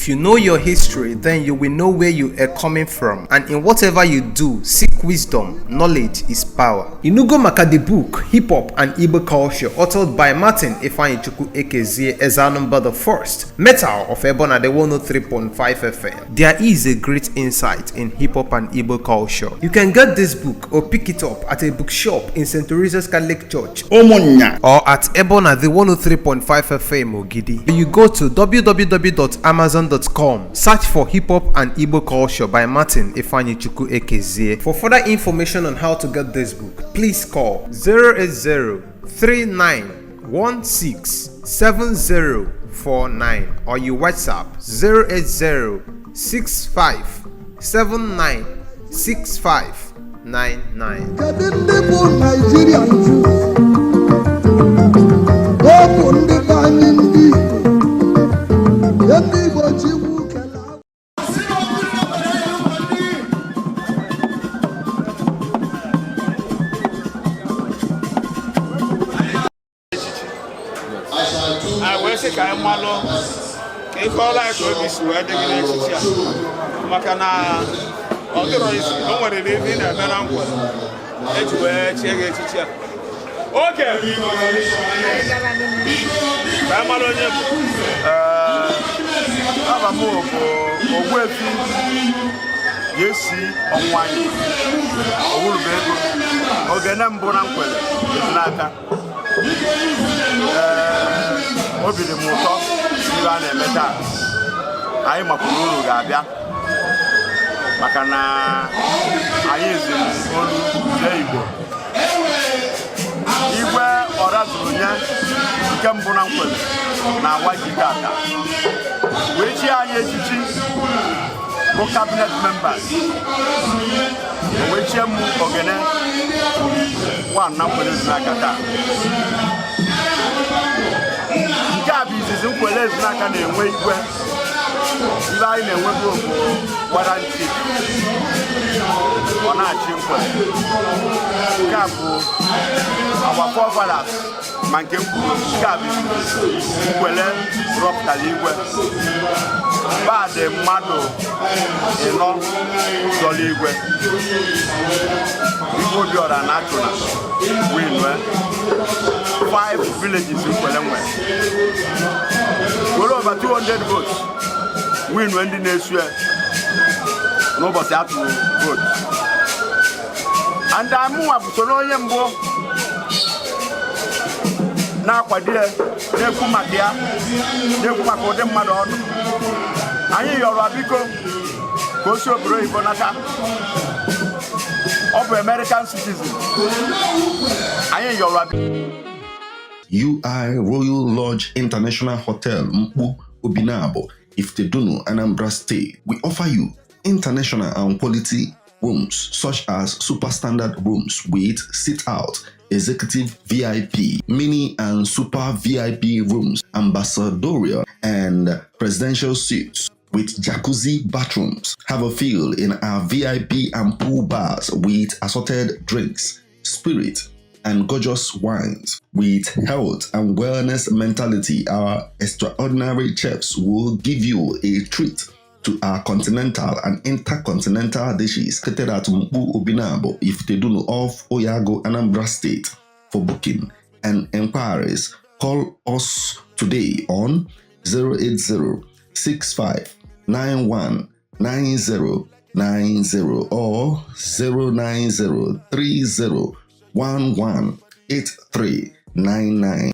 If you know your history, then you will know where you are coming from, and in whatever you do, seek wisdom. Knowledge is power. Inugo maka the book Hip Hop and Igbo Culture, authored by Martin Ifeanyichukwu Ekezie Ezanumba the First, Metal of Ebona the 103.5 FM. There is a great insight in hip hop and Igbo culture. You can get this book or pick it up at a bookshop in St. Teresa's Catholic Church, Omonya, or at Ebona the 103.5 FM Ogidi. You go to www.amazon.com, search for Hip Hop and Igbo Culture by Martin Ifeanyichukwu Ekezie. For further information on how to get this book, please call 080-3916-7049 or you WhatsApp 080-6579-6599. I will say I am malo. If all I could is where they get Macana, all the noise, no one living at Nkwelle. It's where she gets it. Okay, I'm alone. I'm a move or yes, on wine. Old baby, Oganam Bonankwelle, Ezunanka. Obi the motor, you are a metal. I am a Kuru Gabia. Macana, I is in Igwe. Igwe or Azunya, Nkwelle, now IWAJI data. Which are IWAJI cabinet members? Which are one Nkwelle Ezunanka. Nkwelle Ezunanka na-enwe igwe ndị anyị na-enwebu warranty ọ na-achị Nkwelle. Nke a bụ our forefathers ma nke mkpụrụ nke a bụ Nkwelle rọpụtara igwe badị mmadụ ịnọ zọrọ igwe Obiora na Achụna winwe 5 villages Nkwelle nwere with over 200 votes win when the nation nobody have to vote. And I'm more to know him now kwa dia ne kumakia ne kumakode mmadụ anyị yọrọ abiko ko so bro ibonaka of American citizen anyị yọrọ abiko. UI Royal Lodge International Hotel, Mkpu, Obinabo, Ifitedunu, Anambra State. We offer you international and quality rooms such as super standard rooms with sit-out, executive VIP, mini and super VIP rooms, ambassadorial and presidential suites with jacuzzi bathrooms. Have a feel in our VIP and pool bars with assorted drinks, spirit, and gorgeous wines. With health and wellness mentality, our extraordinary chefs will give you a treat to our continental and intercontinental dishes catered at Mkpu Obinabo, Ifitedunu of Oyago, Anambra State. For booking and inquiries, call us today on 080-6591-9090 or 090-30-11-8399.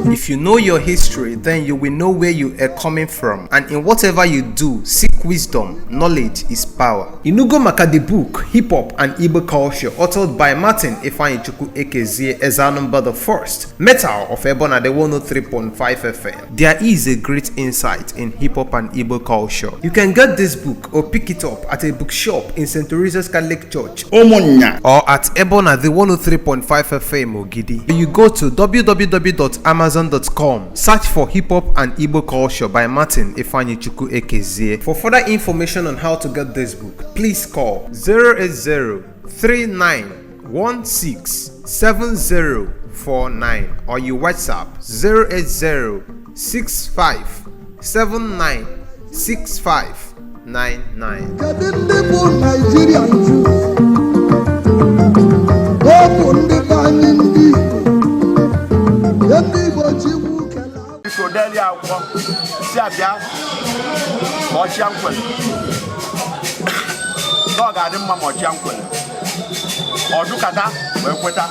If you know your history, then you will know where you are coming from, and in whatever you do, seek wisdom. Knowledge is power. Inugo maka the book Hip Hop and Igbo Culture, authored by Martin Ifeanyichukwu Ekezie Ezanumba the First, Metal of Ebona the 103.5 FM. There is a great insight in hip hop and Igbo culture. You can get this book or pick it up at a bookshop in St. Teresa's Catholic Church, Omonya, or at Ebona the 103.5 FM Ogidi. You go to www.amazon.com, search for Hip Hop and Igbo Culture by Martin Ifeanyichukwu Ekezie. For further information on how to get this book, please call 080 08039167049 or you WhatsApp 08065796599. Deli akwọ si abịa ma ọchịa Nkwelle na ọ ga-adị mma ma ọchịa Nkwelle ọdụkata wee kweta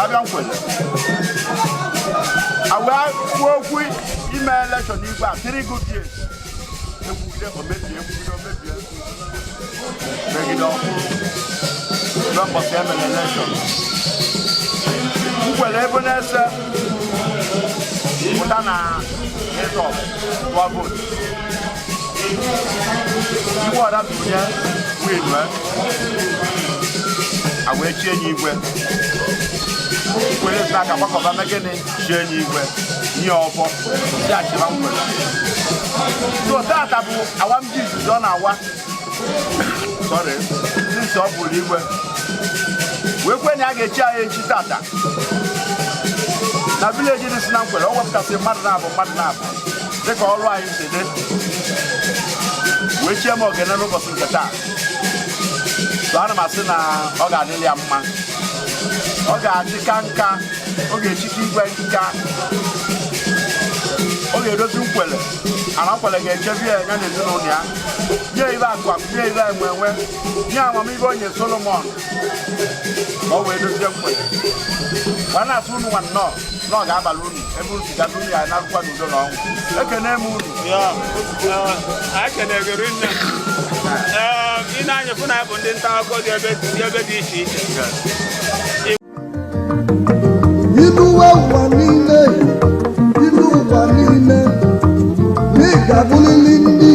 abịa Nkwelle wee kwuo okwu ime elekshọn igwe a 3 good years ekwugide omebie megide ọkụ n'ụbọchị emere elekshọn Nkwelle ebe na-ese pụta na ịtọ tụọ vootu igwe ọda tụrụnye win wee chie enyi igwe Nkwelle Ezunanka gbakọba megịnị chie enyi igwe nye ọfọ si achịba Nkwelle so tata bụ awa mji izuzu ọ na-awa sinsi ọ bụrụ igwe wee kwe na a ga-echi anyị echi tata na vileji dị si na Nkwelle ọ wepụtasị mmadụ na-abụ dịka ọrụ anyị si dị wee chie m ogene n'ụbọchị nke taa so ana m asị na ọ ga-adịrị ya mma ọ ga-adị ka nka ọ ga-echike igwe nka ọ ga-edozi Nkwelle ana Nkwelle ga-echebe ya na ezinụlọ ya nye ibe akụ nye ibe enwe nye amamihe onye Solomon ka ọ wee dozie Nkwelle a na-asụ unu nwa nnọọ na ọ ga-abalị unu ebe unu siga unu ya na-arụkwa n'udo na ọnwụ ekene m unu ekenegoro nne ị na-anya fụ na ya bụ ndị nta akụkọ dị ebe dị iche iche Iluwe ụwa niile n'ịgabụlili ndị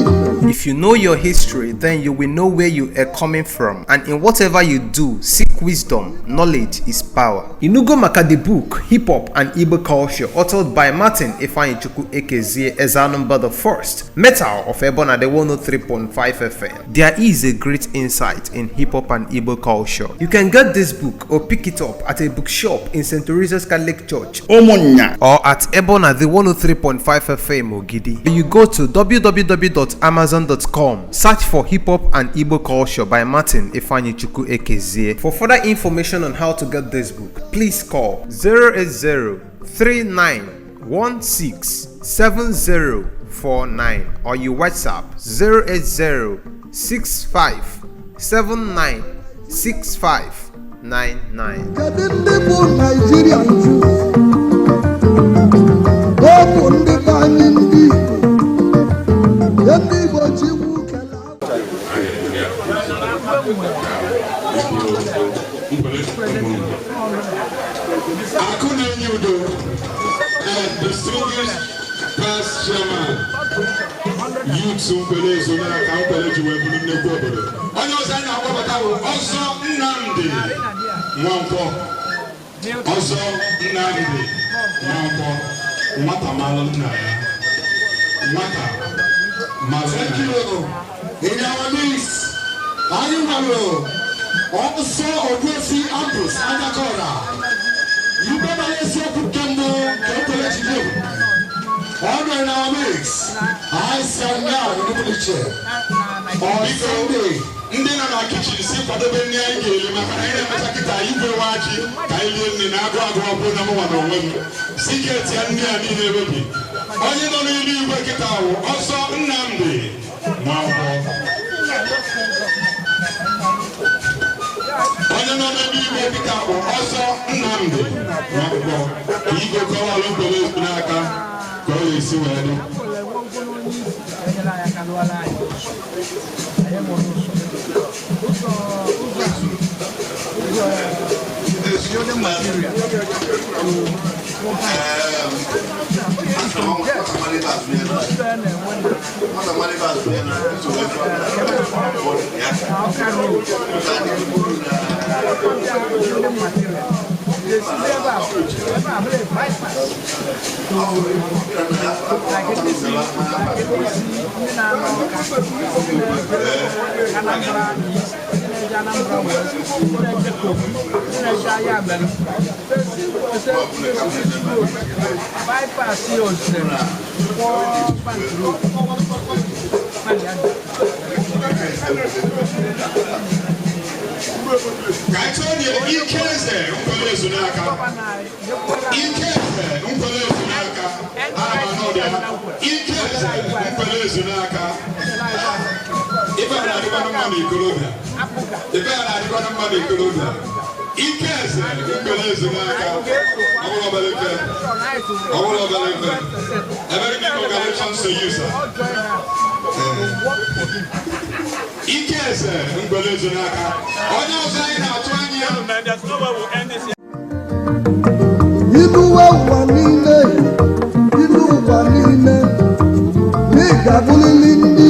If you know your history, then you will know where you are coming from. And in whatever you do, seek wisdom. Knowledge is power. Inugo maka the book, Hip Hop and Igbo Culture, authored by Martin Ifeanyichukwu Ekezie Ezanumba the First, Metal of Ebona the 103.5 FM. There is a great insight in hip hop and Igbo culture. You can get this book or pick it up at a bookshop in St. Teresa's Catholic Church, Omonya, or at Ebona the 103.5 FM Ogidi. You go to www.amazon.com, search for Hip Hop and Igbo Culture by Martin Ifeanyichukwu Ekezie. For further information on how to get this book, please call 08039167049 or you WhatsApp 08065796599. kedu ndị bụ Nigerian Jews? Ọ bụ ndị be anyị ndị Igbo ji iwu kele Akunenyi Udo, distinguished past chairman, youth Nkwelle Ezunanka, Nkwelle ji wee bụrụ nnekwu obodo. Onye ọzọ anyị na-agbabata bụ ọzọ Nnamdi Nwankwọ. Ọzọ Nnamdi Nwankwọ, nwata malụ nna ya. Nwata mazụ nna ya. In our midst, anyị nwere ọsọ Ogbuefi Ambrose Anyakora. You better let's see up Kembo, Nkwelle Ezunanka. Honor in our mix. I stand now in the chair. On Sunday, ndị nọ na kitchen si kwadobe nri anyị ga-eli maka na anyị na-emecha kịta IWAJI ka anyị lie nri na-agụ ọbụla m nwa n'onwe m si ka etie nri a niile ebebi. Onye nọ n'ilu igwe kịta wụ ọzọ Nnamdi Nwankwọ. Onye nọ n'ebe igwe kịta bụ ọzọ Nnamdi Nwankwọ. Ka igwe kọwalụ Nkwelle Ezunanka ka ọ ga-esi wee dị. Nkwelle Ezunanka. Nkwelle Ezunanka. Nkwelle Ezunanka. Ife na-adịkwa na mmadụ ikolobịa. Nkwelle Ezunanka. Ọwụlọ Belefe. A very big congratulations to you, sir. Nkwelle Ezunanka. Onye ọzọ anyị na-atụ anya. There's no way we'll end this here. Inuwe ụwa niile, inu ụwa niile, n'ịgabulili ndị.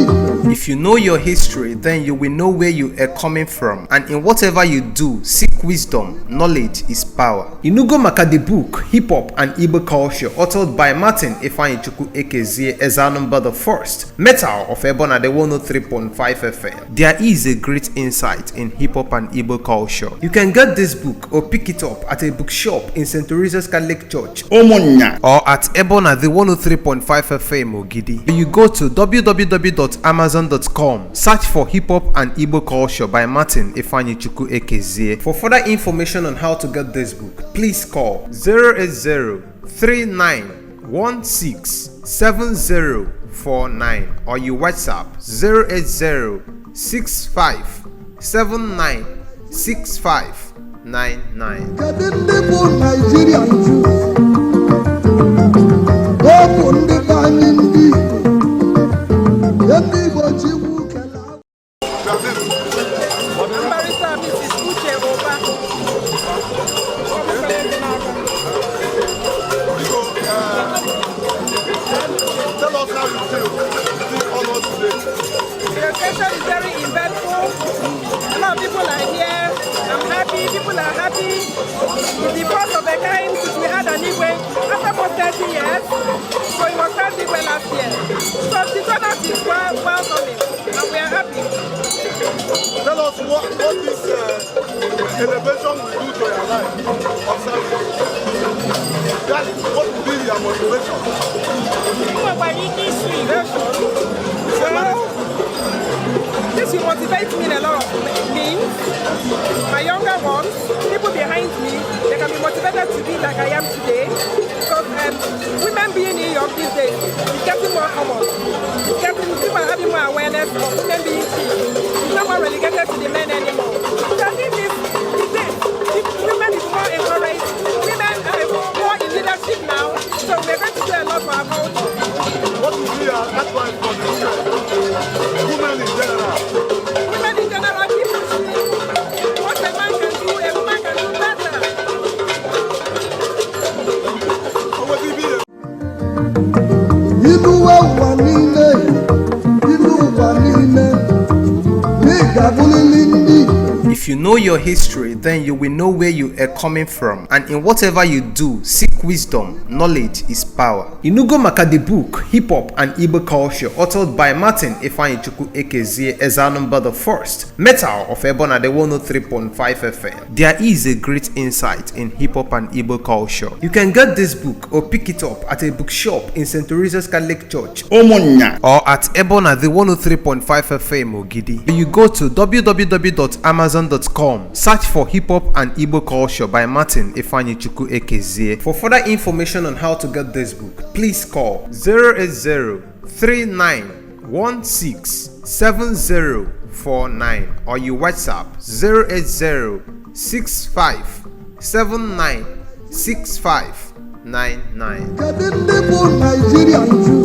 If you know your history, then you will know where you are coming from, and in whatever you do, seek wisdom. Knowledge is power. Inugo maka the book Hip Hop and Igbo Culture, authored by Martin Ifeanyichukwu Ekezie Ezanumba the First, Metal of Ebona the 103.5 FM. There is a great insight in hip hop and Igbo culture. You can get this book or pick it up at a bookshop in St. Teresa's Catholic Church, Omonya, or at Ebona the 103.5 FM Ogidi. You go to www.amazon.com, search for Hip Hop and Igbo Culture by Martin Ifeanyichukwu Ekezie. For further information on how to get this book, please call 08039167049 or you WhatsApp 08065796599. Kedu ndị bụ Nigerian Jews? Ọ bụ ndị be anyị ndị Igbo. Ndị Igbo ji iwu kelee. Barrister Mrs. Uche Oba. Tell us how you feel. The occasion is very eventful. A lot of people are here. I'm happy. People are happy. It's the first of a kind since we had an Igwe after about 30 years. So it was first Igwe last year. So the turnout is welcoming, and we are happy. Tell us what this elevation will do to your life of service. What will be your motivation? Well, this will motivate me in a lot of things. My younger ones, people behind me, they can be motivated to be like I am today. Because women being in New York these days is getting more common. People are having more awareness of women being free. It's not more relegated to the men anymore. So I think this women is more encouraged. Women are more in leadership now. So we're going to do a lot for our culture. What will be your advice for the women in general? Women in general, keep pushing. What a man can do, a woman can do better. What will be your Inuwe ụwa niile, inu ụwa niile, n'ịgabulili ndị. If you know your history, then you will know where you are coming from, and in whatever you do, seek wisdom. Knowledge is power. Inugo maka the book Hip Hop and Igbo Culture, authored by Martin Ifeanyichukwu Ekezie Ezanumba the First, Metal of Ebona the 103.5 FM. There is a great insight in hip hop and Igbo culture. You can get this book or pick it up at a bookshop in St. Teresa's Catholic Church, Omonya, or at Ebona the 103.5 FM Ogidi. You go to www.amazon.com, search for Hip Hop and Igbo Culture by Martin Ifeanyichukwu Ekezie. For further information on how to get this book, please call 08039167049 or you WhatsApp 08065796599. Kedu ndị bụ Nigerian Jews?